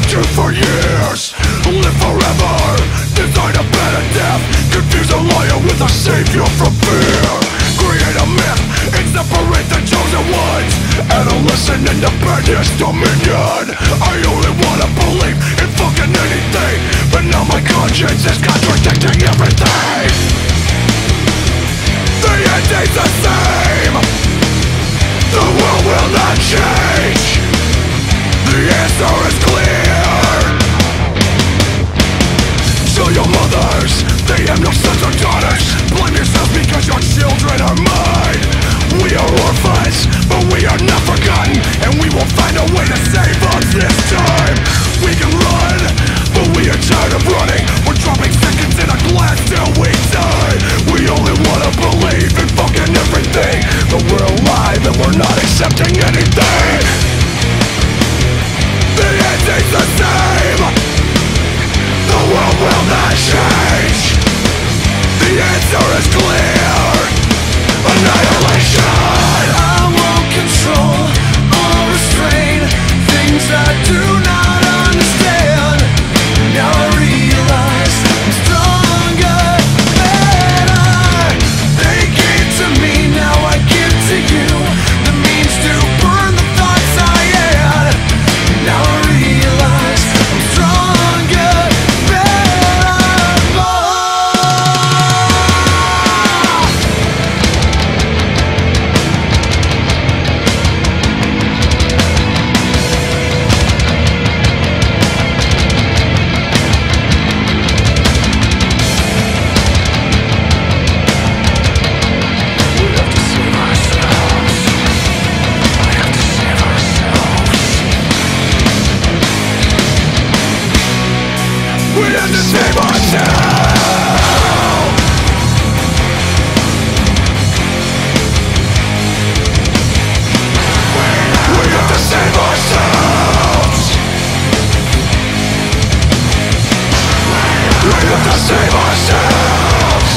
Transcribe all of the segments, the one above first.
to for years. Live forever, design a better death. Confuse a liar with a savior from fear. Create a myth and separate the chosen ones. Adolescent independence dominion. I only wanna believe in fucking anything, but now my conscience is contradicting everything. The ending's the same. The world will not change. The answer is clear. Show your mothers they have no sons or daughters. Blame yourself because your children are mine. We are orphans, but we are not forgotten, and we will find a way to save us this time. We can run, but we are tired of running. We're dropping seconds in a glass till we die. We only wanna believe in fucking everything, but we're alive and we're not accepting anything. The ending's the same. The world will not change. The answer is clear. Annihilation. I won't control or restrain things I do not understand. Now I realize I'm stronger than they gave to me, now I give to you the means to burn the thoughts I had. Now I realize I'm stronger than I thought. We have to save ourselves. We have to save ourselves. We have to save ourselves.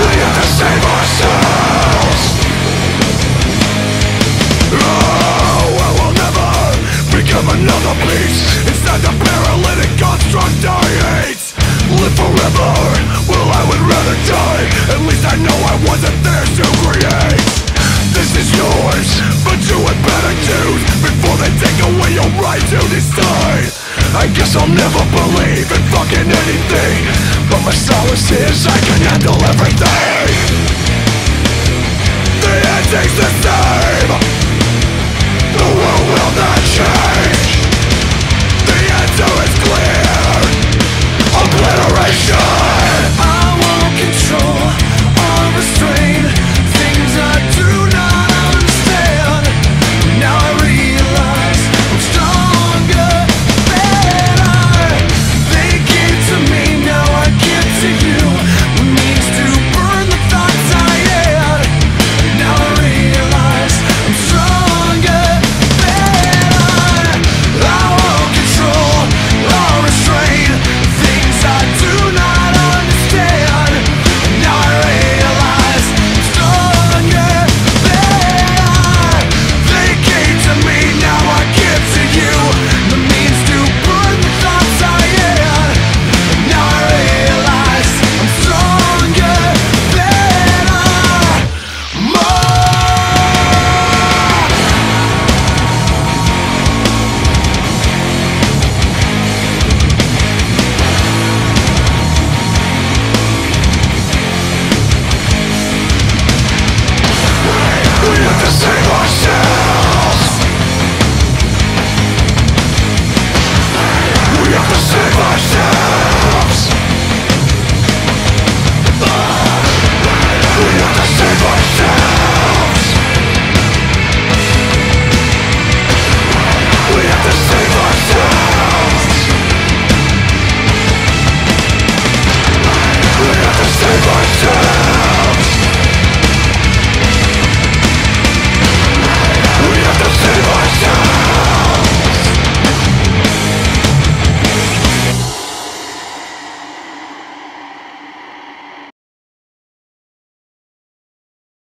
We have to save ourselves. Oh, I will never become another piece inside the paralytic construct I hate. Live forever, well I would rather die. At least I know I wasn't there to create. This is yours, but you had better choose before they take away your right to decide. I guess I'll never believe in fucking anything, but my solace is I can handle everything. The ending's the same.